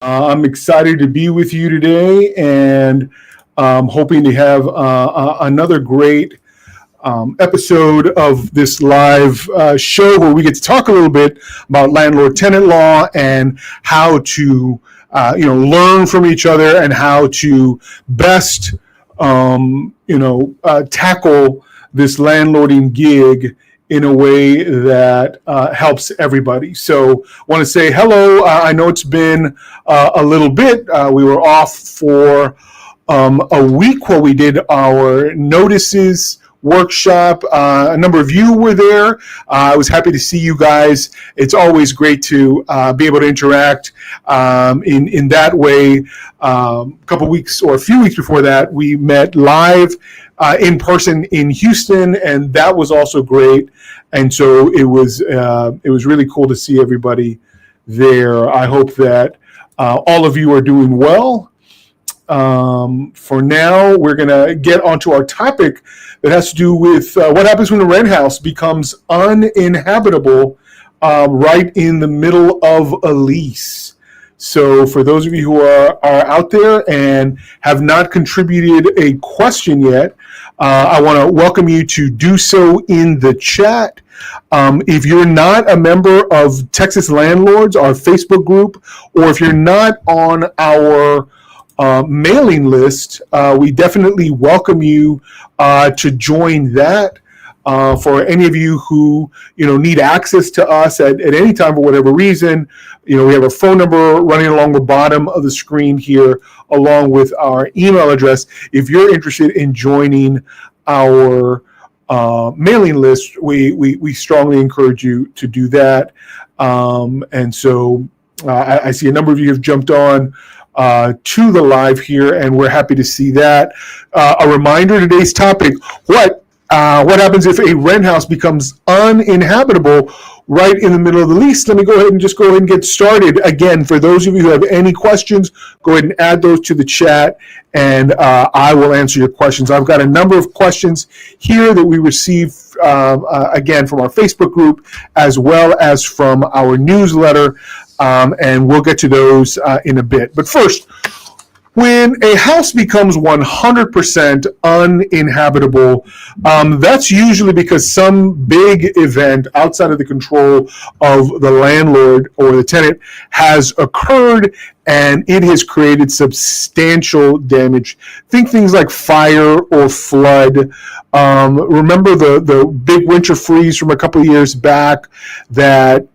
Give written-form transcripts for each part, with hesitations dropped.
I'm excited to be with you today and hoping to have another great episode of this live show where we get to talk a little bit about landlord-tenant law and how to learn from each other and how to best tackle this landlording gig in a way that helps everybody. So I want to say hello. I know it's been a little bit. We were off for a week while we did our notices workshop. A number of you were there. I was happy to see you guys. It's always great to be able to interact in that way. A couple weeks or a few weeks before that, we met live in person in Houston, and that was also great. And so it was really cool to see everybody there. I hope that all of you are doing well. For now, we're going to get onto our topic that has to do with what happens when a rent house becomes uninhabitable right in the middle of a lease. So for those of you who are out there and have not contributed a question yet, I want to welcome you to do so in the chat. If you're not a member of Texas Landlords, our Facebook group, or if you're not on our mailing list, we definitely welcome you to join that. For any of you who need access to us at any time for whatever reason, we have a phone number running along the bottom of the screen here, along with our email address. If you're interested in joining our mailing list, we strongly encourage you to do that. And so I see a number of you have jumped on to the live here, and we're happy to see that. A reminder: today's topic: what happens if a rent house becomes uninhabitable right in the middle of the lease? Let me go ahead and get started. Again, for those of you who have any questions, go ahead and add those to the chat, and I will answer your questions. I've got a number of questions here that we received, again, from our Facebook group as well as from our newsletter, and we'll get to those in a bit. But first, when a house becomes 100% uninhabitable, that's usually because some big event outside of the control of the landlord or the tenant has occurred, and it has created substantial damage. Think things like fire or flood. Remember the big winter freeze from a couple of years back that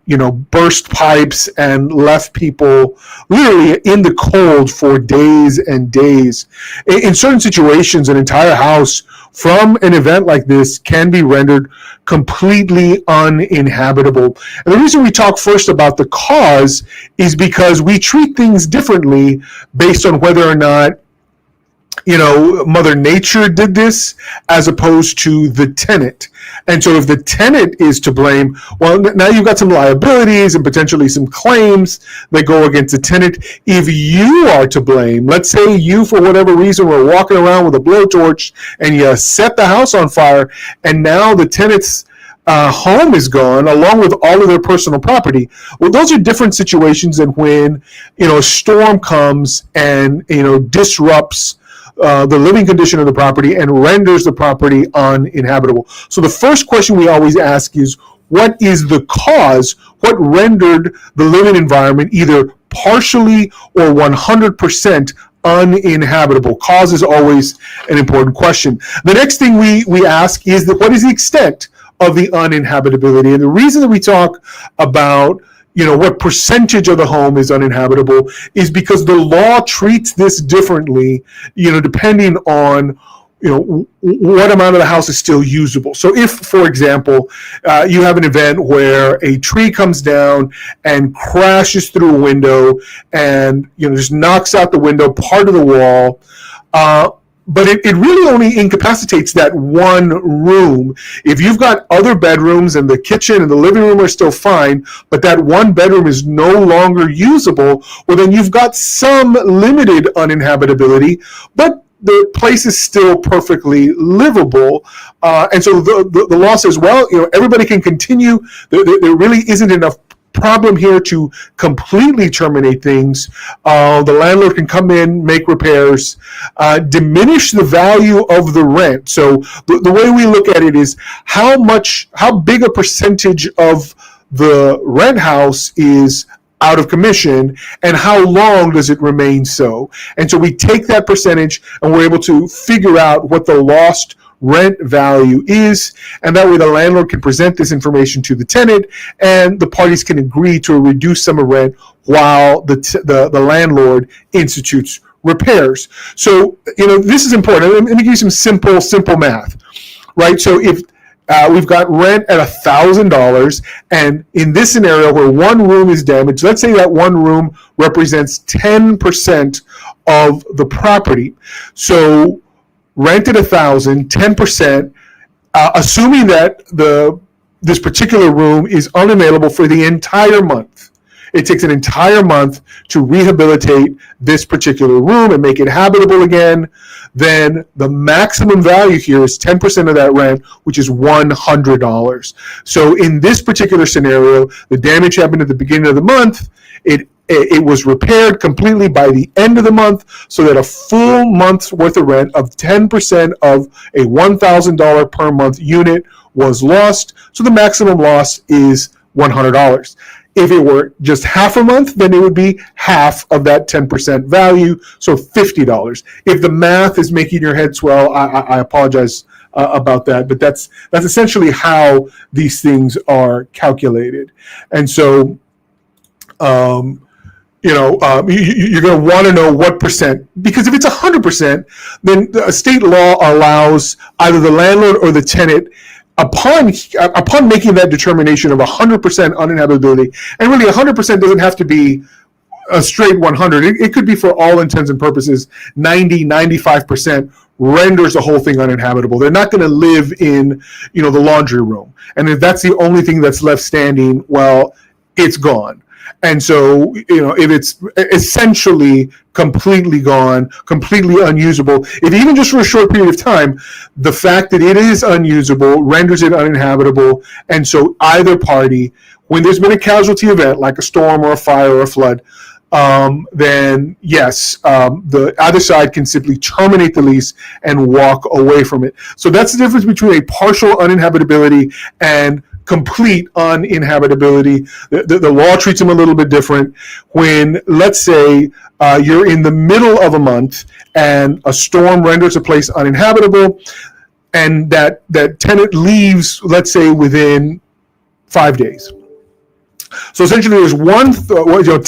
burst pipes and left people literally in the cold for days and days. In certain situations, an entire house from an event like this can be rendered completely uninhabitable. And the reason we talk first about the cause is because we treat things differently based on whether or not Mother Nature did this as opposed to the tenant. And so if the tenant is to blame, well, now you've got some liabilities and potentially some claims that go against the tenant. If you are to blame, let's say you, for whatever reason, were walking around with a blowtorch and you set the house on fire, and now the tenant's home is gone along with all of their personal property. Well, those are different situations than when, a storm comes and, disrupts the living condition of the property and renders the property uninhabitable. So the first question we always ask is, what is the cause? What rendered the living environment either partially or 100% uninhabitable? Cause is always an important question. The next thing we ask is that what is the extent of the uninhabitability? And the reason that we talk about what percentage of the home is uninhabitable is because the law treats this differently, depending on, what amount of the house is still usable. So if, for example, you have an event where a tree comes down and crashes through a window and, just knocks out the window, part of the wall, but it really only incapacitates that one room. If you've got other bedrooms and the kitchen and the living room are still fine, but that one bedroom is no longer usable, well, then you've got some limited uninhabitability, but the place is still perfectly livable. And so the law says, well, everybody can continue. There really isn't enough problem here to completely terminate things. The landlord can come in, make repairs, diminish the value of the rent. So the way we look at it is how big a percentage of the rent house is out of commission, and how long does it remain so? And so we take that percentage and we're able to figure out what the lost rent value is, and that way the landlord can present this information to the tenant, and the parties can agree to a reduced sum of rent while the landlord institutes repairs. So, this is important. Let me give you some simple math, right? So if we've got rent at $1,000, and in this scenario where one room is damaged, let's say that one room represents 10% of the property. So rent at $1,000, 10%, assuming that this particular room is unavailable for the entire month. It takes an entire month to rehabilitate this particular room and make it habitable again. Then the maximum value here is 10% of that rent, which is $100. So in this particular scenario, the damage happened at the beginning of the month. It was repaired completely by the end of the month, so that a full month's worth of rent of 10% of a $1,000 per month unit was lost. So the maximum loss is $100. If it were just half a month, then it would be half of that 10% value, so $50. If the math is making your head swell, I apologize about that, but that's essentially how these things are calculated. And so, you're going to want to know what percent, because if it's 100%, then the state law allows either the landlord or the tenant, upon making that determination of 100% uninhabitability, and really 100% doesn't have to be a straight 100. It could be, for all intents and purposes, 90, 95% renders the whole thing uninhabitable. They're not going to live in, the laundry room. And if that's the only thing that's left standing, well, it's gone. And so, if it's essentially completely gone, completely unusable, if even just for a short period of time, the fact that it is unusable renders it uninhabitable. And so either party, when there's been a casualty event like a storm or a fire or a flood, then yes, the other side can simply terminate the lease and walk away from it. So that's the difference between a partial uninhabitability and complete uninhabitability. The law treats them a little bit different. When, let's say, you're in the middle of a month and a storm renders a place uninhabitable, and that tenant leaves, let's say, within 5 days. So essentially, there's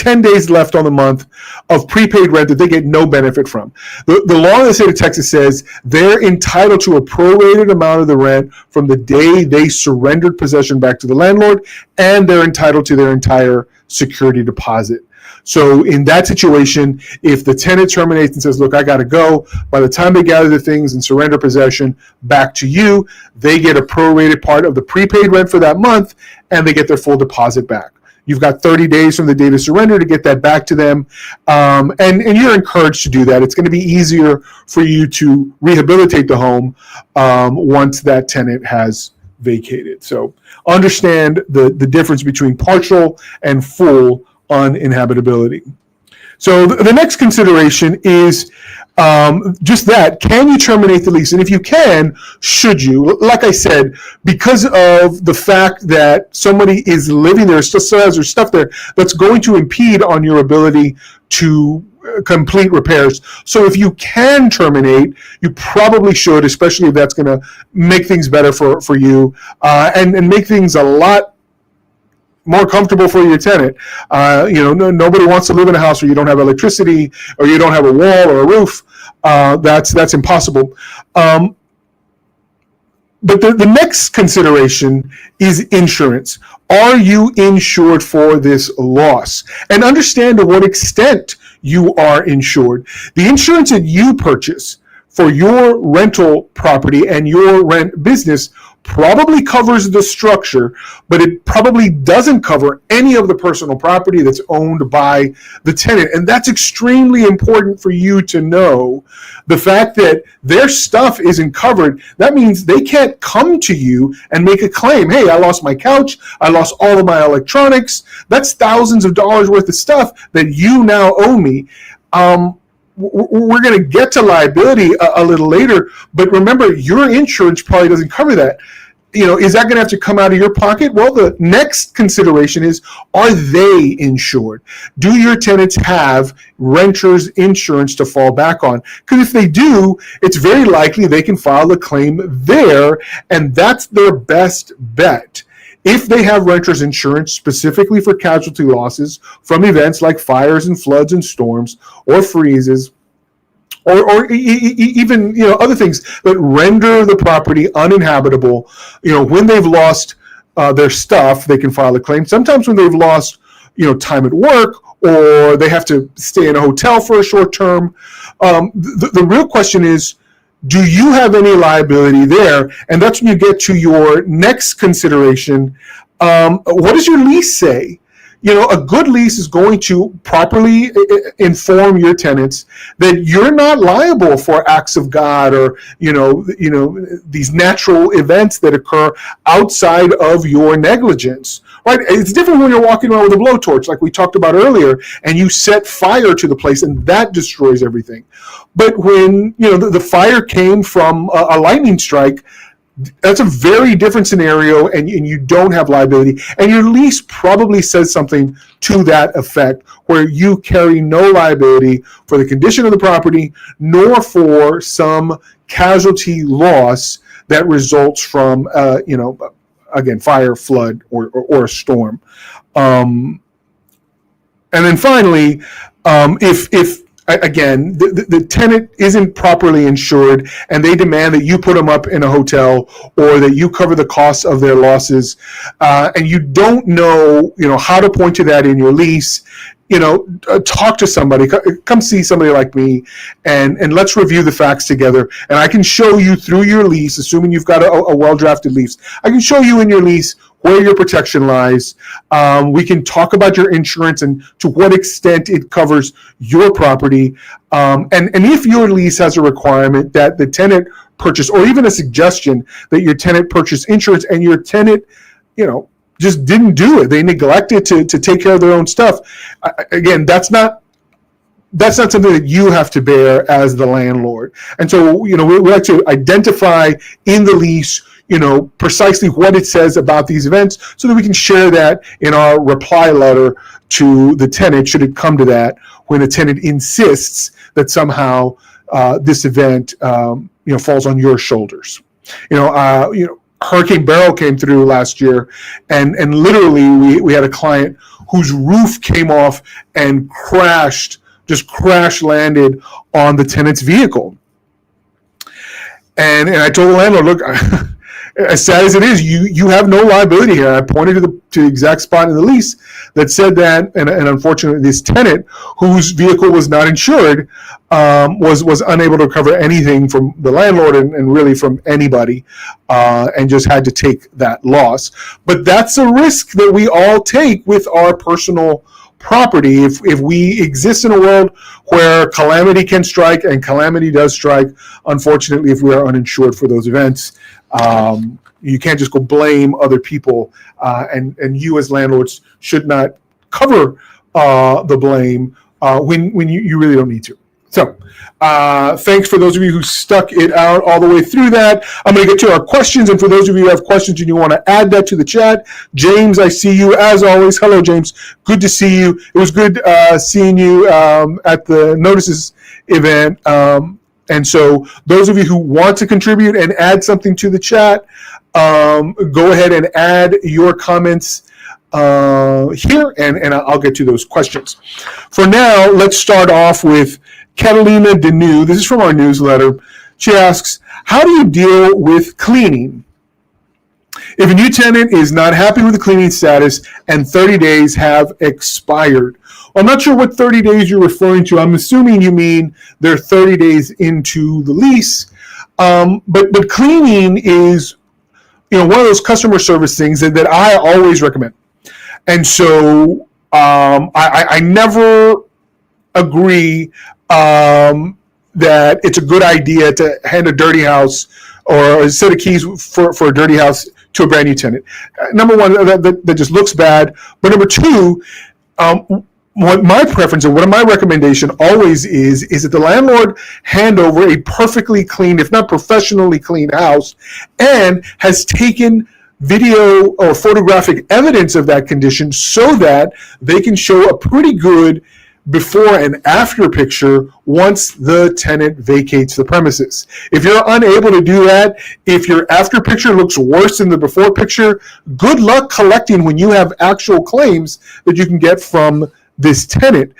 10 days left on the month of prepaid rent that they get no benefit from. The law in the state of Texas says they're entitled to a prorated amount of the rent from the day they surrendered possession back to the landlord, and they're entitled to their entire security deposit. So in that situation, if the tenant terminates and says, look, I got to go, by the time they gather the things and surrender possession back to you, they get a prorated part of the prepaid rent for that month, and they get their full deposit back. You've got 30 days from the date of surrender to get that back to them, and you're encouraged to do that. It's going to be easier for you to rehabilitate the home once that tenant has vacated. So understand the difference between partial and full uninhabitability. So the next consideration is just that. Can you terminate the lease? And if you can, should you? Like I said, because of the fact that somebody is living there, still has their stuff there, that's going to impede on your ability to complete repairs. So if you can terminate, you probably should, especially if that's going to make things better for you and make things a lot more comfortable for your tenant. Nobody wants to live in a house where you don't have electricity or you don't have a wall or a roof. That's impossible. But the next consideration is insurance. Are you insured for this loss? And understand to what extent you are insured. The insurance that you purchase for your rental property and your rent business probably covers the structure, but it probably doesn't cover any of the personal property that's owned by the tenant. And that's extremely important for you to know. The fact that their stuff isn't covered, that means they can't come to you and make a claim. Hey, I lost my couch. I lost all of my electronics. That's thousands of dollars worth of stuff that you now owe me. We're going to get to liability a little later, but remember, your insurance probably doesn't cover that. Is that going to have to come out of your pocket? Well, the next consideration is, are they insured? Do your tenants have renter's insurance to fall back on? Because if they do, it's very likely they can file a claim there, and that's their best bet. If they have renter's insurance specifically for casualty losses from events like fires and floods and storms or freezes, or even other things that render the property uninhabitable, when they've lost their stuff, they can file a claim. Sometimes when they've lost time at work, or they have to stay in a hotel for a short term, the real question is, do you have any liability there? And that's when you get to your next consideration. What does your lease say? A good lease is going to properly inform your tenants that you're not liable for acts of God or, these natural events that occur outside of your negligence. Right? It's different when you're walking around with a blowtorch, like we talked about earlier, and you set fire to the place, and that destroys everything. But when the fire came from a lightning strike, that's a very different scenario, and you don't have liability. And your lease probably says something to that effect, where you carry no liability for the condition of the property, nor for some casualty loss that results from again, fire, flood, or a storm. And then finally, if again, the tenant isn't properly insured and they demand that you put them up in a hotel or that you cover the costs of their losses, and you don't know, how to point to that in your lease, talk to somebody, come see somebody like me, and let's review the facts together. And I can show you through your lease, assuming you've got a well-drafted lease, I can show you in your lease where your protection lies. We can talk about your insurance and to what extent it covers your property. And if your lease has a requirement that the tenant purchase, or even a suggestion that your tenant purchase insurance, and your tenant, just didn't do it, they neglected to take care of their own stuff. Again, that's not something that you have to bear as the landlord. And so, we like to identify in the lease, precisely what it says about these events, so that we can share that in our reply letter to the tenant, should it come to that, when a tenant insists that somehow this event, falls on your shoulders. Hurricane Beryl came through last year, and literally we had a client whose roof came off and crash landed on the tenant's vehicle. And I told the landlord, look, as sad as it is, you have no liability here. I pointed to the exact spot in the lease that said that, and unfortunately, this tenant, whose vehicle was not insured, was unable to cover anything from the landlord and really from anybody, and just had to take that loss. But that's a risk that we all take with our personal property. If we exist in a world where calamity can strike, and calamity does strike, unfortunately, if we are uninsured for those events, you can't just go blame other people, and you as landlords should not cover the blame when you really don't need to. So thanks for those of you who stuck it out all the way through that. I'm going to get to our questions, and for those of you who have questions and you want to add that to the chat, James, I see you as always. Hello, James. Good to see you. It was good seeing you at the Notices event. And so those of you who want to contribute and add something to the chat, go ahead and add your comments here, and I'll get to those questions. For now, let's start off with Catalina Denew. This is from our newsletter. She asks, how do you deal with cleaning? If a new tenant is not happy with the cleaning status and 30 days have expired. Well, I'm not sure what 30 days you're referring to. I'm assuming you mean they're 30 days into the lease. But cleaning is, one of those customer service things that I always recommend. And so I never agree that it's a good idea to hand a dirty house or a set of keys for a dirty house to a brand new tenant. Number one, that just looks bad. But number two, what my preference and what my recommendation always is that the landlord hand over a perfectly clean, if not professionally clean house, and has taken video or photographic evidence of that condition so that they can show a pretty good before and after picture once the tenant vacates the premises. If you're unable to do that, if your after picture looks worse than the before picture, good luck collecting when you have actual claims that you can get from this tenant.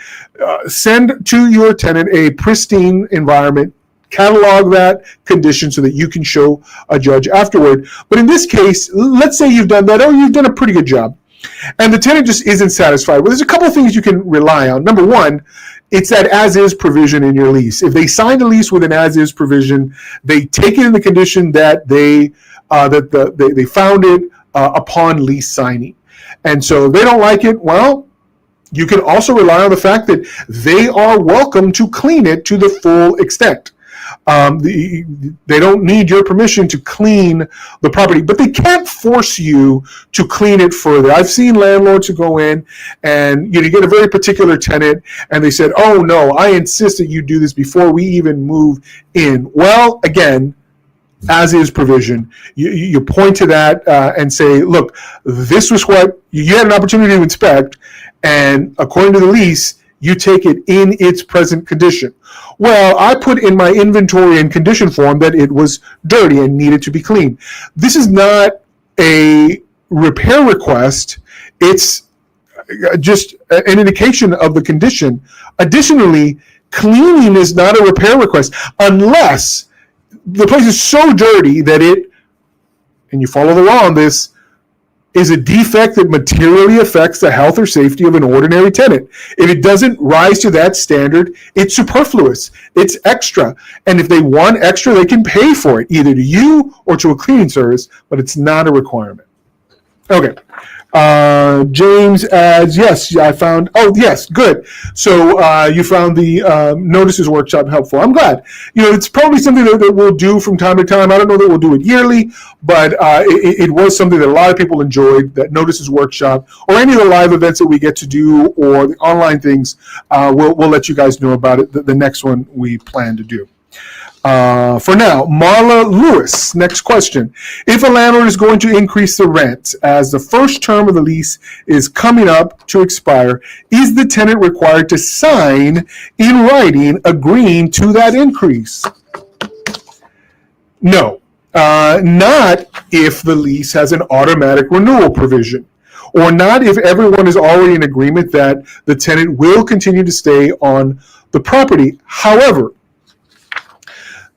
Send to your tenant a pristine environment, catalog that condition so that you can show a judge afterward. But in this case, let's say you've done that, or you've done a pretty good job, and the tenant just isn't satisfied. Well, there's a couple of things you can rely on. Number one, it's that as-is provision in your lease. If they signed a lease with an as-is provision, they take it in the condition that they found it upon lease signing. And so if they don't like it, well, you can also rely on the fact that they are welcome to clean it to the full extent. They don't need your permission to clean the property, but they can't force you to clean it further. I've seen landlords who go in and you get a very particular tenant and they said, oh no, I insist that you do this before we even move in. Well, again, as is provision, you point to that and say, look, this was what you had an opportunity to inspect, and according to the lease, you take it in its present condition. Well, I put in my inventory and condition form that it was dirty and needed to be cleaned. This is not a repair request. It's just an indication of the condition. Additionally, cleaning is not a repair request unless the place is so dirty that it, and you follow the law on this, is a defect that materially affects the health or safety of an ordinary tenant. If it doesn't rise to that standard, it's superfluous. It's extra. And if they want extra, they can pay for it, either to you or to a cleaning service, but it's not a requirement. Okay. James adds, yes, I found, oh, yes, good. So you found the notices workshop helpful. I'm glad. It's probably something that we'll do from time to time. I don't know that we'll do it yearly, but it was something that a lot of people enjoyed, that notices workshop, or any of the live events that we get to do, or the online things. We'll let you guys know about it, the next one we plan to do. For now, Marla Lewis, next question. If a landlord is going to increase the rent as the first term of the lease is coming up to expire, is the tenant required to sign in writing agreeing to that increase? No, not if the lease has an automatic renewal provision, or not if everyone is already in agreement that the tenant will continue to stay on the property. However,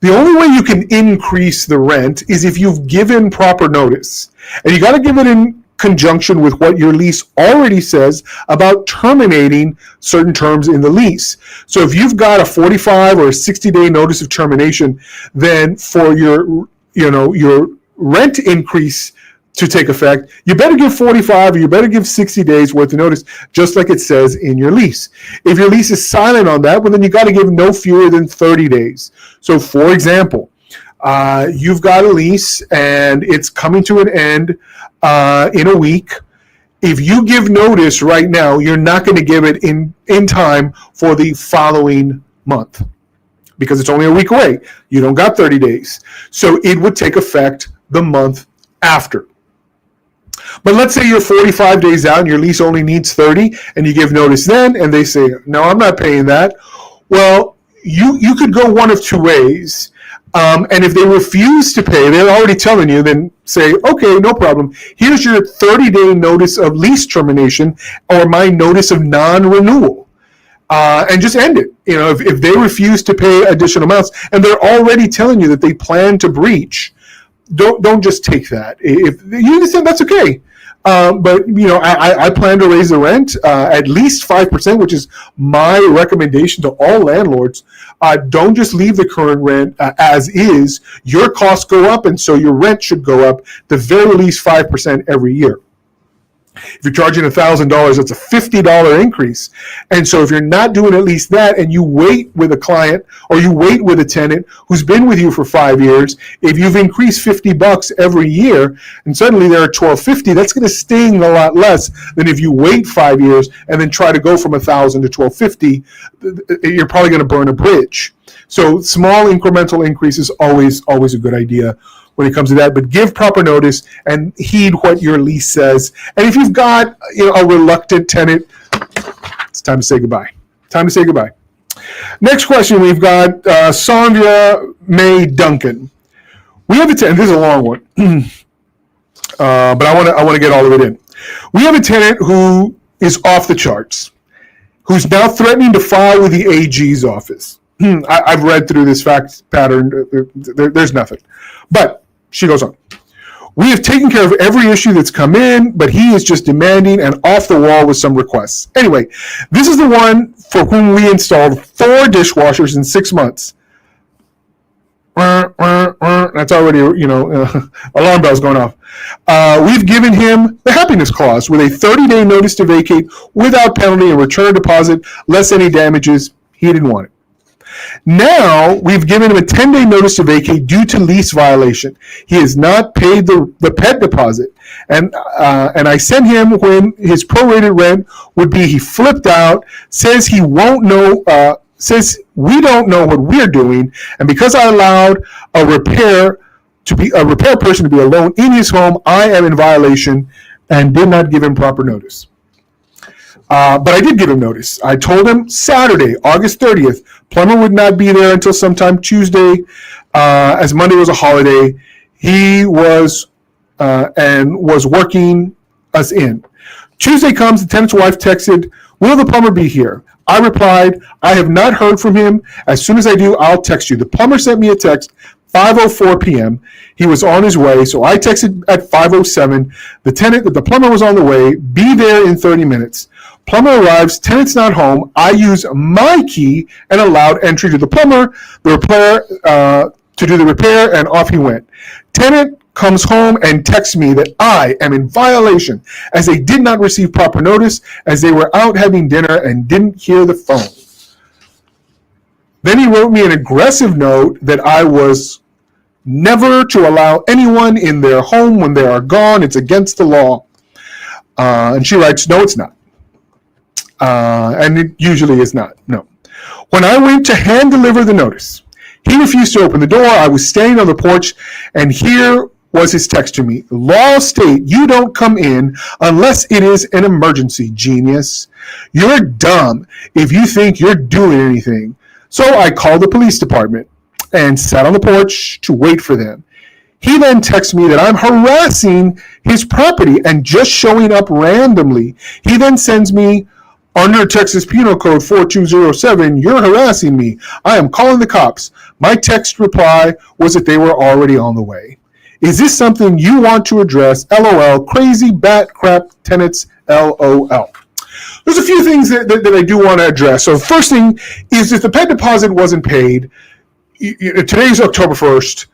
the only way you can increase the rent is if you've given proper notice. And you got to give it in conjunction with what your lease already says about terminating certain terms in the lease. So if you've got a 45 or a 60-day notice of termination, then for your rent increase to take effect, you better give 45 or you better give 60 days worth of notice, just like it says in your lease. If your lease is silent on that, well, then you got to give no fewer than 30 days. So, for example, you've got a lease and it's coming to an end in a week. If you give notice right now, you're not going to give it in time for the following month because it's only a week away. You don't got 30 days. So it would take effect the month after. But let's say you're 45 days out and your lease only needs 30 and you give notice then and they say, no, I'm not paying that. Well, you could go one of two ways. And if they refuse to pay, they're already telling you, then say, okay, no problem. Here's your 30-day notice of lease termination or my notice of non-renewal. And just end it. If they refuse to pay additional amounts and they're already telling you that they plan to breach, don't just take that. If you understand, that's okay. But I plan to raise the rent at least 5%, which is my recommendation to all landlords. Don't just leave the current rent as is. Your costs go up, and so your rent should go up the very least 5% every year. If you're charging $1,000, that's a $50 increase. And so if you're not doing at least that, and you wait with a client or you wait with a tenant who's been with you for 5 years, if you've increased $50 every year and suddenly they're at $1,250, that's going to sting a lot less than if you wait 5 years and then try to go from $1,000 to $1,250. You're probably going to burn a bridge. So small incremental increase is always a good idea when it comes to that, but give proper notice and heed what your lease says. And if you've got a reluctant tenant, it's time to say goodbye. Next question, we've got Sandra May Duncan. We have a tenant. This is a long one, but I want to get all of it in. We have a tenant who is off the charts, who's now threatening to file with the AG's office. I've read through this fact pattern. There's nothing, but she goes on. We have taken care of every issue that's come in, but he is just demanding and off the wall with some requests. Anyway, this is the one for whom we installed 4 dishwashers in 6 months. That's already, alarm bells going off. We've given him the happiness clause with a 30-day notice to vacate without penalty and return deposit, less any damages. He didn't want it. Now, we've given him a 10-day notice to vacate due to lease violation. He has not paid the pet deposit. And I sent him when his prorated rent would be. He flipped out, says he won't know, says we don't know what we're doing. And because I allowed a repair person to be alone in his home, I am in violation and did not give him proper notice. But I did give him notice. I told him Saturday, August 30th, plumber would not be there until sometime Tuesday, as Monday was a holiday. He was working us in. Tuesday comes, the tenant's wife texted, "Will the plumber be here?" I replied, "I have not heard from him. As soon as I do, I'll text you." The plumber sent me a text 5:04 p.m. He was on his way, so I texted at 5:07. The plumber was on the way. Be there in 30 minutes. Plumber arrives, tenant's not home. I use my key and allowed entry to the plumber, to do the repair, and off he went. Tenant comes home and texts me that I am in violation as they did not receive proper notice as they were out having dinner and didn't hear the phone. Then he wrote me an aggressive note that I was never to allow anyone in their home when they are gone. It's against the law. And she writes, "No, it's not." And it usually is not. No. When I went to hand deliver the notice, he refused to open the door. I was standing on the porch, and here was his text to me. "Laws state you don't come in unless it is an emergency, genius. You're dumb if you think you're doing anything." So I called the police department and sat on the porch to wait for them. He then texts me that I'm harassing his property and just showing up randomly. He then sends me, "Under Texas Penal Code 4207, you're harassing me. I am calling the cops." My text reply was that they were already on the way. Is this something you want to address? LOL, crazy bat crap tenants, LOL. There's a few things that I do want to address. So first thing is if the pet deposit wasn't paid, today's October 1st,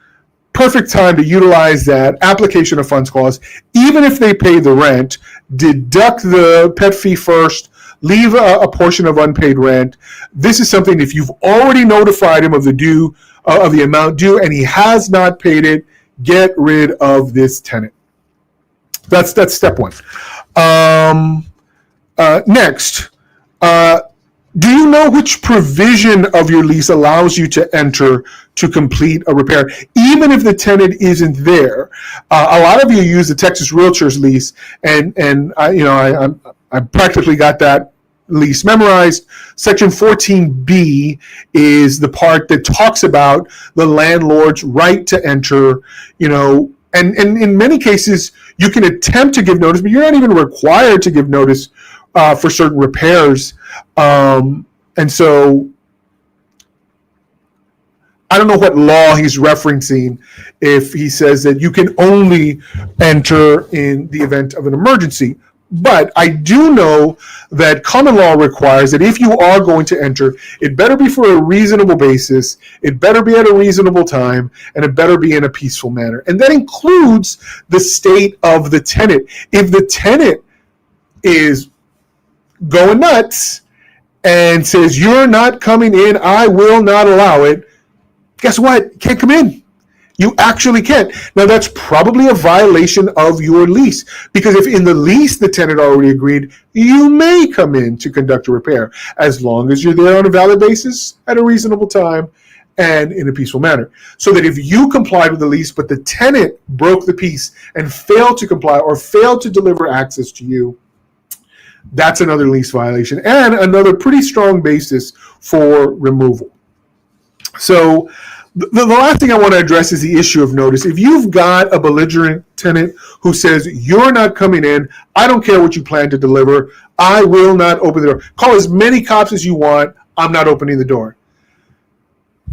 perfect time to utilize that application of funds clause. Even if they pay the rent, deduct the pet fee first, leave a portion of unpaid rent. This is something, if you've already notified him of the amount due and he has not paid it, get rid of this tenant. That's step one. Next, do you know which provision of your lease allows you to enter to complete a repair, even if the tenant isn't there? A lot of you use the Texas Realtors lease, and I practically got that lease memorized. Section 14B is the part that talks about the landlord's right to enter, and in many cases you can attempt to give notice, but you're not even required to give notice for certain repairs. And so I don't know what law he's referencing if he says that you can only enter in the event of an emergency. But I do know that common law requires that if you are going to enter, it better be for a reasonable basis, it better be at a reasonable time, and it better be in a peaceful manner. And that includes the state of the tenant. If the tenant is going nuts and says, "You're not coming in, I will not allow it," guess what? Can't come in. You actually can't. Now, that's probably a violation of your lease, because if in the lease the tenant already agreed, you may come in to conduct a repair as long as you're there on a valid basis at a reasonable time and in a peaceful manner. So that if you complied with the lease, but the tenant broke the peace and failed to comply or failed to deliver access to you, that's another lease violation and another pretty strong basis for removal. So the last thing I want to address is the issue of notice. If you've got a belligerent tenant who says, "You're not coming in, I don't care what you plan to deliver, I will not open the door. Call as many cops as you want, I'm not opening the door."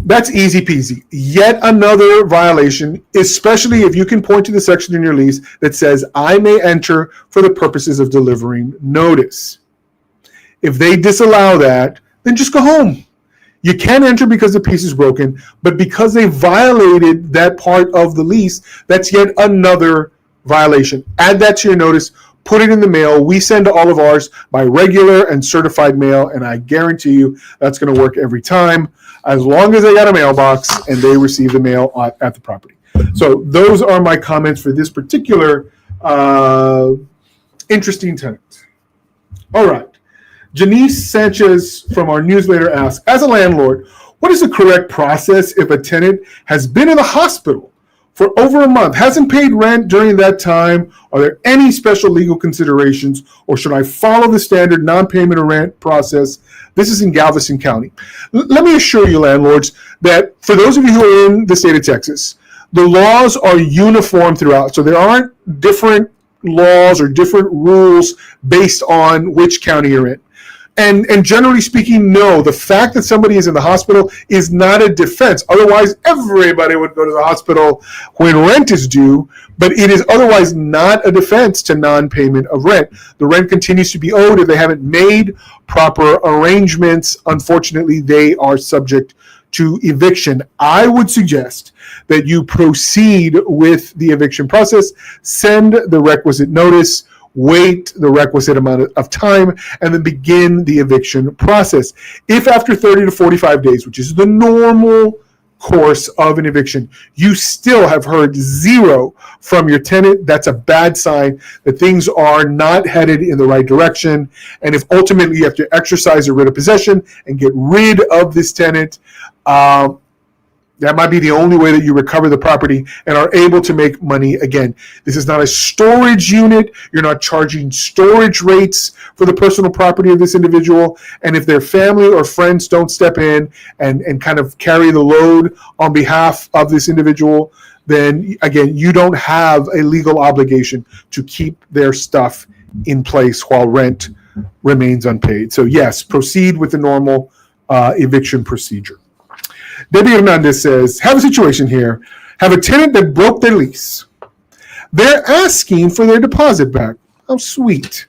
That's easy peasy. Yet another violation, especially if you can point to the section in your lease that says, "I may enter for the purposes of delivering notice." If they disallow that, then just go home. You can't enter because the peace is broken, but because they violated that part of the lease, that's yet another violation. Add that to your notice, put it in the mail. We send all of ours by regular and certified mail, and I guarantee you that's going to work every time, as long as they got a mailbox and they receive the mail at the property. So those are my comments for this particular interesting tenant. All right. Janice Sanchez from our newsletter asks, as a landlord, what is the correct process if a tenant has been in the hospital for over a month, hasn't paid rent during that time? Are there any special legal considerations, or should I follow the standard non-payment of rent process? This is in Galveston County. Let me assure you, landlords, that for those of you who are in the state of Texas, the laws are uniform throughout. So there aren't different laws or different rules based on which county you're in. And generally speaking, no, the fact that somebody is in the hospital is not a defense. Otherwise, everybody would go to the hospital when rent is due, but it is otherwise not a defense to non-payment of rent. The rent continues to be owed. If they haven't made proper arrangements, unfortunately, they are subject to eviction. I would suggest that you proceed with the eviction process, send the requisite notice, wait the requisite amount of time, and then begin the eviction process. If after 30 to 45 days, which is the normal course of an eviction, you still have heard zero from your tenant, that's a bad sign that things are not headed in the right direction. And if ultimately you have to exercise a writ of possession and get rid of this tenant, that might be the only way that you recover the property and are able to make money again. This is not a storage unit. You're not charging storage rates for the personal property of this individual. And if their family or friends don't step in and kind of carry the load on behalf of this individual, then again, you don't have a legal obligation to keep their stuff in place while rent remains unpaid. So yes, proceed with the normal eviction procedure. Debbie Hernandez says, have a situation here. Have a tenant that broke their lease. They're asking for their deposit back. How sweet.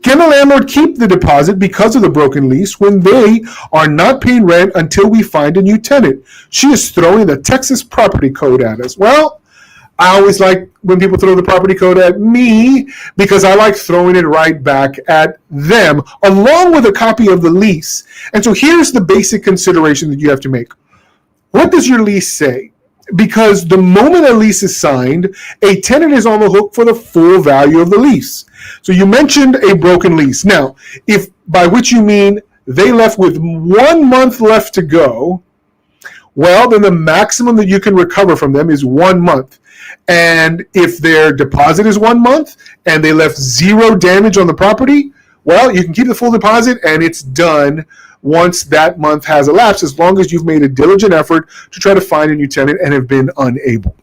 Can the landlord keep the deposit because of the broken lease when they are not paying rent until we find a new tenant? She is throwing the Texas property code at us. Well, I always like when people throw the property code at me because I like throwing it right back at them along with a copy of the lease. And so here's the basic consideration that you have to make. What does your lease say? Because the moment a lease is signed, a tenant is on the hook for the full value of the lease. So you mentioned a broken lease. Now, if by which you mean they left with 1 month left to go, well, then the maximum that you can recover from them is 1 month. And if their deposit is 1 month and they left zero damage on the property, well, you can keep the full deposit and it's done once that month has elapsed, as long as you've made a diligent effort to try to find a new tenant and have been unable.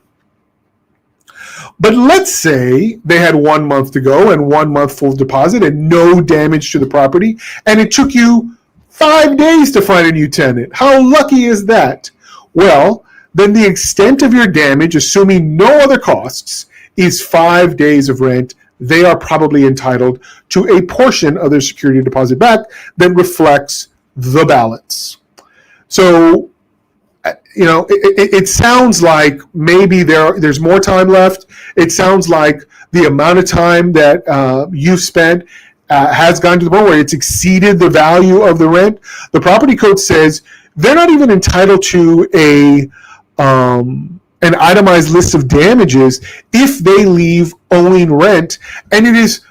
But let's say they had 1 month to go and 1 month full deposit and no damage to the property, and it took you 5 days to find a new tenant. How lucky is that? Well, then the extent of your damage, assuming no other costs, is 5 days of rent. They are probably entitled to a portion of their security deposit back that reflects the balance. So, it sounds like maybe there's more time left. It sounds like the amount of time that you've spent has gone to the point where it's exceeded the value of the rent. The property code says they're not even entitled to an itemized list of damages if they leave owing rent, and it is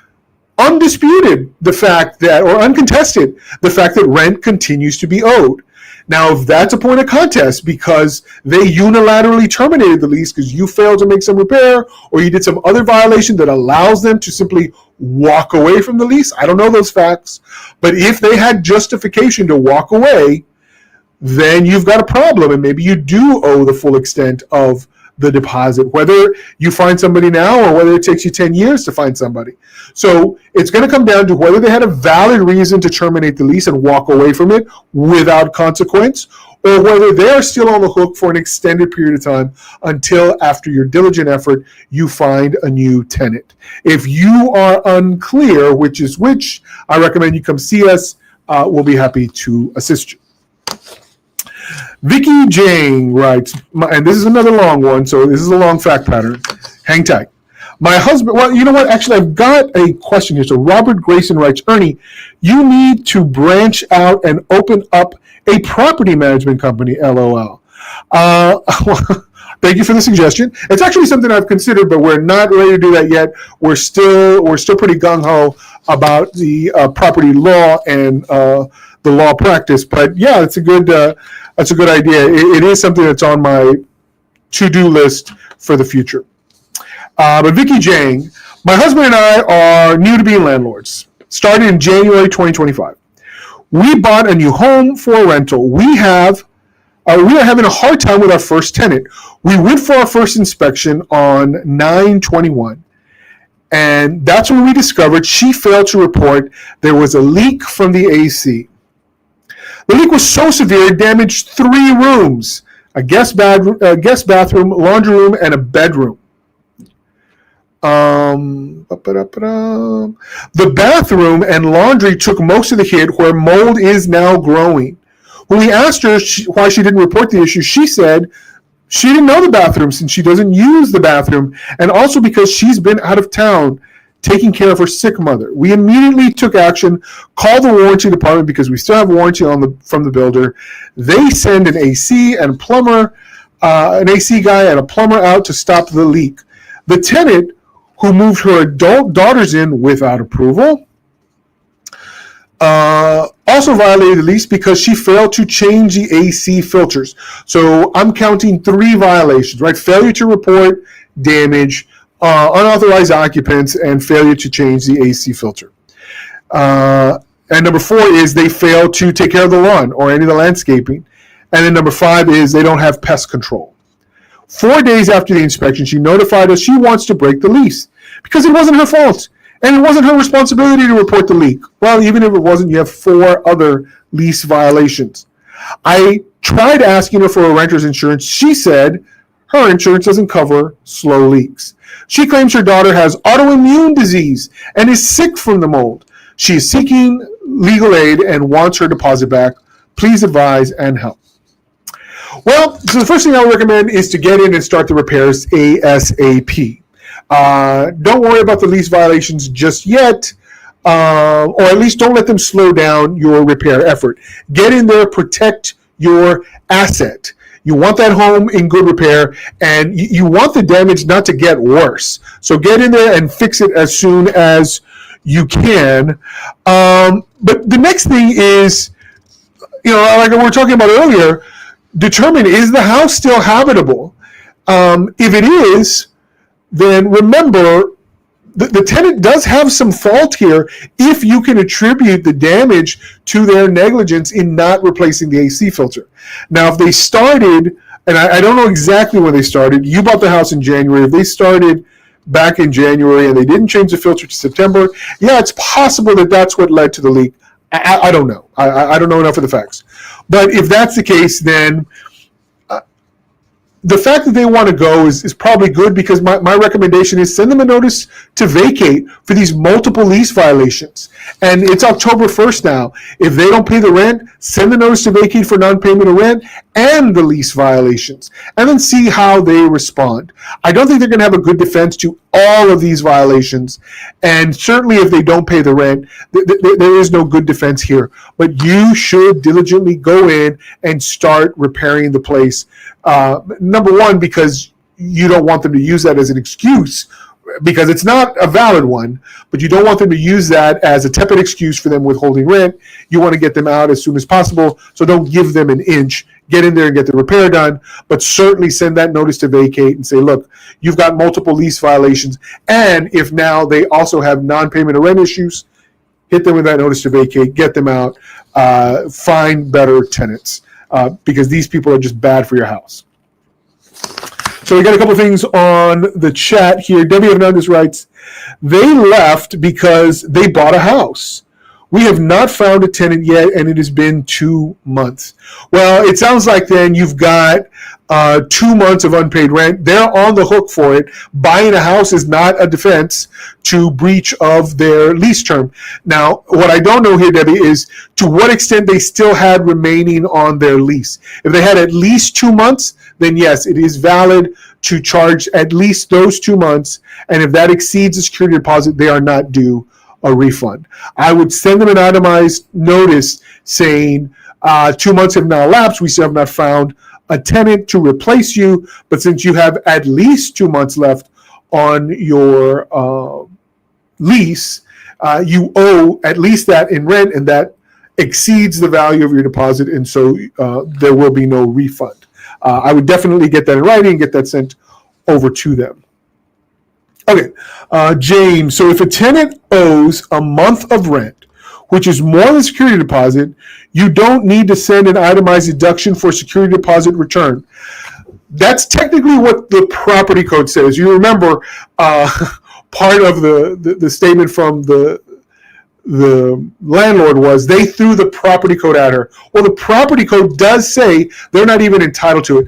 undisputed or uncontested the fact that rent continues to be owed. Now, if that's a point of contest because they unilaterally terminated the lease because you failed to make some repair or you did some other violation that allows them to simply walk away from the lease, I don't know those facts. But if they had justification to walk away, then you've got a problem, and maybe you do owe the full extent of the deposit, whether you find somebody now or whether it takes you 10 years to find somebody. So it's going to come down to whether they had a valid reason to terminate the lease and walk away from it without consequence, or whether they're still on the hook for an extended period of time until, after your diligent effort, you find a new tenant. If you are unclear which is which, I recommend you come see us. We'll be happy to assist you. Vicky Jane writes, and this is another long one, so this is a long fact pattern. Hang tight. My husband, well, you know what? Actually, I've got a question here. So Robert Grayson writes, Ernie, you need to branch out and open up a property management company, LOL. Thank you for the suggestion. It's actually something I've considered, but we're not ready to do that yet. We're still pretty gung-ho about the property law and the law practice. But yeah, it's a good idea. It is something that's on my to-do list for the future. But Vicky Jang, my husband and I are new to being landlords. Started in January 2025. We bought a new home for a rental. We are having a hard time with our first tenant. We went for our first inspection on 9/21. And that's when we discovered she failed to report there was a leak from the AC. The leak was so severe it damaged 3 rooms, a guest bathroom, laundry room, and a bedroom. The bathroom and laundry took most of the hit, where mold is now growing. When we asked her why she didn't report the issue, she said she didn't know the bathroom since she doesn't use the bathroom, and also because she's been out of town taking care of her sick mother. We immediately took action, called the warranty department because we still have warranty from the builder. They send an AC and plumber, an AC guy and a plumber out to stop the leak. The tenant, who moved her adult daughters in without approval, also violated the lease because she failed to change the AC filters. So I'm counting 3 violations, right? Failure to report damage, unauthorized occupants, and failure to change the AC filter. And number 4 is they failed to take care of the lawn or any of the landscaping. And then number 5 is they don't have pest control. 4 days after the inspection, she notified us she wants to break the lease because it wasn't her fault. And it wasn't her responsibility to report the leak. Well, even if it wasn't, you have 4 other lease violations. I tried asking her for a renter's insurance. She said her insurance doesn't cover slow leaks. She claims her daughter has autoimmune disease and is sick from the mold. She is seeking legal aid and wants her deposit back. Please advise and help. Well, so the first thing I would recommend is to get in and start the repairs ASAP. Don't worry about the lease violations just yet, or at least don't let them slow down your repair effort. Get in there, protect your asset. You want that home in good repair, and you want the damage not to get worse. So get in there and fix it as soon as you can. But the next thing is, like we were talking about earlier, determine, is the house still habitable? If it is, then remember the tenant does have some fault here if you can attribute the damage to their negligence in not replacing the AC filter. Now, if they started, and I don't know exactly when they started, you bought the house in January, if they started back in January and they didn't change the filter to September, yeah, it's possible that that's what led to the leak. I don't know. I don't know enough of the facts. But if that's the case, then the fact that they want to go is probably good, because my recommendation is send them a notice to vacate for these multiple lease violations. And it's October 1st now. If they don't pay the rent, send the notice to vacate for non-payment of rent and the lease violations, and then see how they respond. I don't think they're going to have a good defense to all of these violations. And certainly if they don't pay the rent, there is no good defense here. But you should diligently go in and start repairing the place. Number one, because you don't want them to use that as an excuse, because it's not a valid one, but you don't want them to use that as a tepid excuse for them withholding rent. You want to get them out as soon as possible, so don't give them an inch. Get in there and get the repair done, but certainly send that notice to vacate and say, look, you've got multiple lease violations, and if now they also have non-payment of rent issues, hit them with that notice to vacate, get them out, find better tenants, because these people are just bad for your house. So we got a couple things on the chat here. Debbie Hernandez writes, they left because they bought a house. We have not found a tenant yet, and it has been 2 months. Well, it sounds like then you've got 2 months of unpaid rent. They're on the hook for it. Buying a house is not a defense to breach of their lease term. Now, what I don't know here, Debbie, is to what extent they still had remaining on their lease. If they had at least 2 months, then yes, it is valid to charge at least those 2 months. And if that exceeds the security deposit, they are not due a refund. I would send them an itemized notice saying 2 months have now elapsed. We still have not found a tenant to replace you, but since you have at least 2 months left on your lease, you owe at least that in rent, and that exceeds the value of your deposit, and so there will be no refund. I would definitely get that in writing and get that sent over to them. Okay, James, so if a tenant owes a month of rent, which is more than security deposit, you don't need to send an itemized deduction for security deposit return. That's technically what the property code says. You remember part of the statement from the landlord was they threw the property code at her. Well, the property code does say they're not even entitled to it.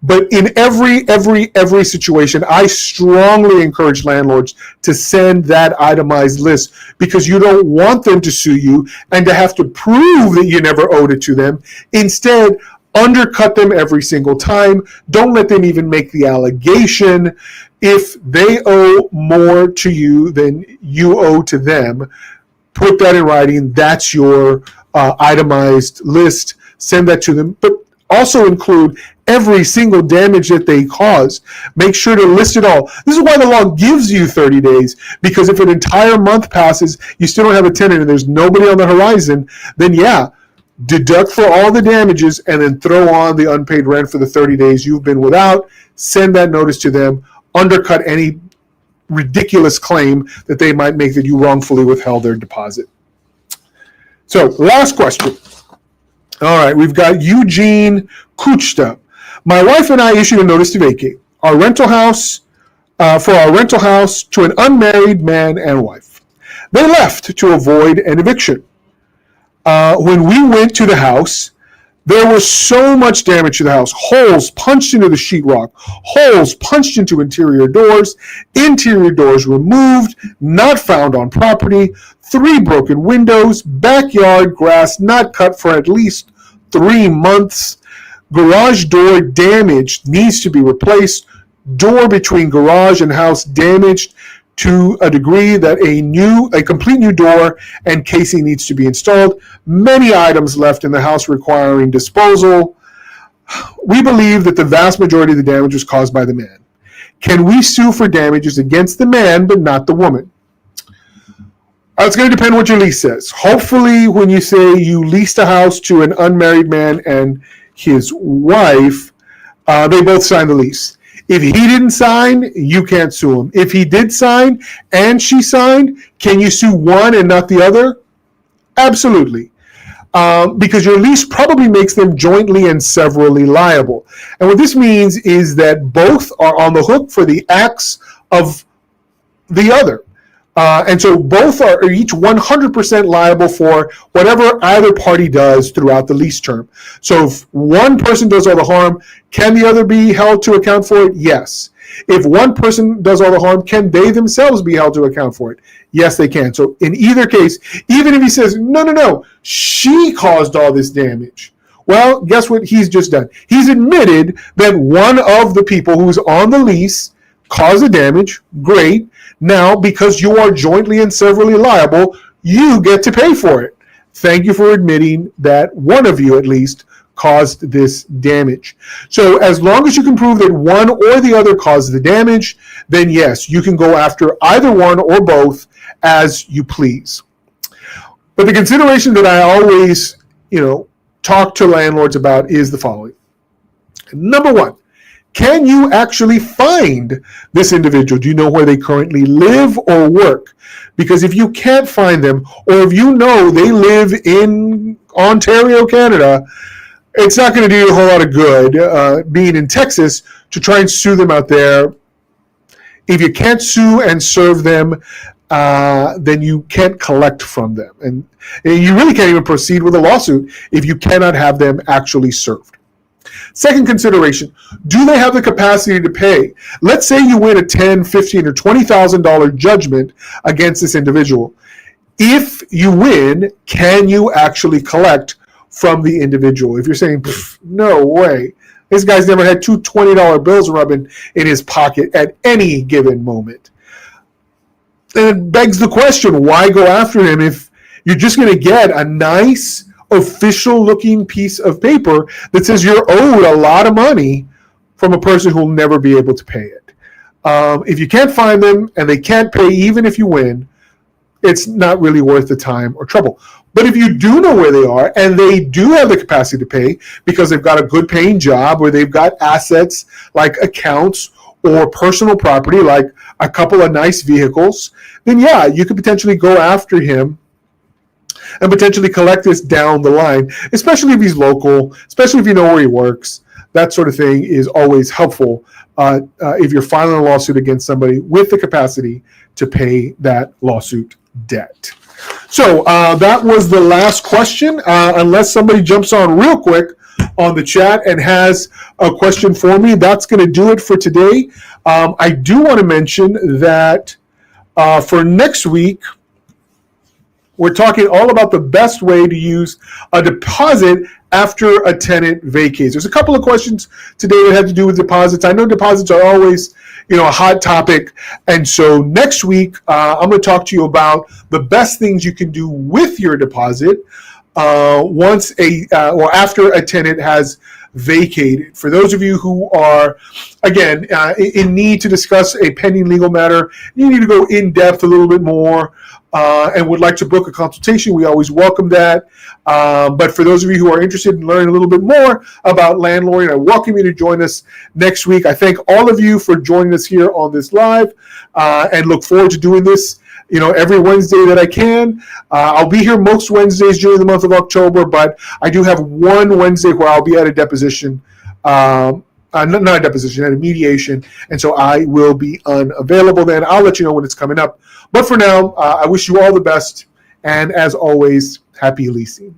But in every situation, I strongly encourage landlords to send that itemized list, because you don't want them to sue you and to have to prove that you never owed it to them. Instead, undercut them every single time. Don't let them even make the allegation. If they owe more to you than you owe to them, put that in writing. That's your itemized list. Send that to them. But also include every single damage that they caused. Make sure to list it all. This is why the law gives you 30 days, because if an entire month passes, you still don't have a tenant and there's nobody on the horizon, then yeah, deduct for all the damages and then throw on the unpaid rent for the 30 days you've been without. Send that notice to them. Undercut any ridiculous claim that they might make that you wrongfully withheld their deposit. So, last question. All right, we've got Eugene Kuchta. My wife and I issued a notice to vacate our rental house for our rental house to an unmarried man and wife. They left to avoid an eviction. When we went to the house, there was so much damage to the house. Holes punched into the sheetrock, holes punched into interior doors removed, not found on property, 3 broken windows, backyard grass not cut for at least 3 months, garage door damaged, needs to be replaced, door between garage and house damaged to a degree that a complete new door and casing needs to be installed. Many items left in the house requiring disposal. We believe that the vast majority of the damage was caused by the man. Can we sue for damages against the man but not the woman? It's going to depend what your lease says. Hopefully, when you say you leased a house to an unmarried man and his wife, they both signed the lease. If he didn't sign, you can't sue him. If he did sign and she signed, can you sue one and not the other? Absolutely. Because your lease probably makes them jointly and severally liable. And what this means is that both are on the hook for the acts of the other. And so both are each 100% liable for whatever either party does throughout the lease term. So if one person does all the harm, can the other be held to account for it? Yes. If one person does all the harm, can they themselves be held to account for it? Yes, they can. So in either case, even if he says, no, she caused all this damage. Well, guess what he's just done? He's admitted that one of the people who's on the lease caused the damage. Great. Now, because you are jointly and severally liable, you get to pay for it. Thank you for admitting that one of you, at least, caused this damage. So as long as you can prove that one or the other caused the damage, then yes, you can go after either one or both as you please. But the consideration that I always, talk to landlords about is the following. Number one, can you actually find this individual? Do you know where they currently live or work? Because if you can't find them, or if you know they live in Ontario, Canada, it's not going to do you a whole lot of good being in Texas to try and sue them out there. If you can't sue and serve them, then you can't collect from them. And you really can't even proceed with a lawsuit if you cannot have them actually served. Second consideration, do they have the capacity to pay? Let's say you win a $10,000, $15,000, or $20,000 judgment against this individual. If you win, can you actually collect from the individual? If you're saying, no way, this guy's never had two $20 bills rubbing in his pocket at any given moment. And it begs the question, why go after him if you're just going to get a nice official looking piece of paper that says you're owed a lot of money from a person who will never be able to pay it. If you can't find them and they can't pay even if you win, it's not really worth the time or trouble. But if you do know where they are and they do have the capacity to pay because they've got a good paying job or they've got assets like accounts or personal property like a couple of nice vehicles, then yeah, you could potentially go after him and potentially collect this down the line, especially if he's local, especially if you know where he works. That sort of thing is always helpful if you're filing a lawsuit against somebody with the capacity to pay that lawsuit debt. So that was the last question. Unless somebody jumps on real quick on the chat and has a question for me, that's going to do it for today. I do want to mention that for next week, we're talking all about the best way to use a deposit after a tenant vacates. There's a couple of questions today that have to do with deposits. I know deposits are always, a hot topic. And so next week, I'm going to talk to you about the best things you can do with your deposit once or after a tenant has vacated. For those of you who are, again, in need to discuss a pending legal matter, you need to go in depth a little bit more and would like to book a consultation, we always welcome that. But for those of you who are interested in learning a little bit more about landlording, I welcome you to join us next week. I thank all of you for joining us here on this live and look forward to doing this every Wednesday that I can. I'll be here most Wednesdays during the month of October, but I do have one Wednesday where I'll be at a deposition, not a deposition, at a mediation, and so I will be unavailable then. I'll let you know when it's coming up. But for now, I wish you all the best, and as always, happy leasing.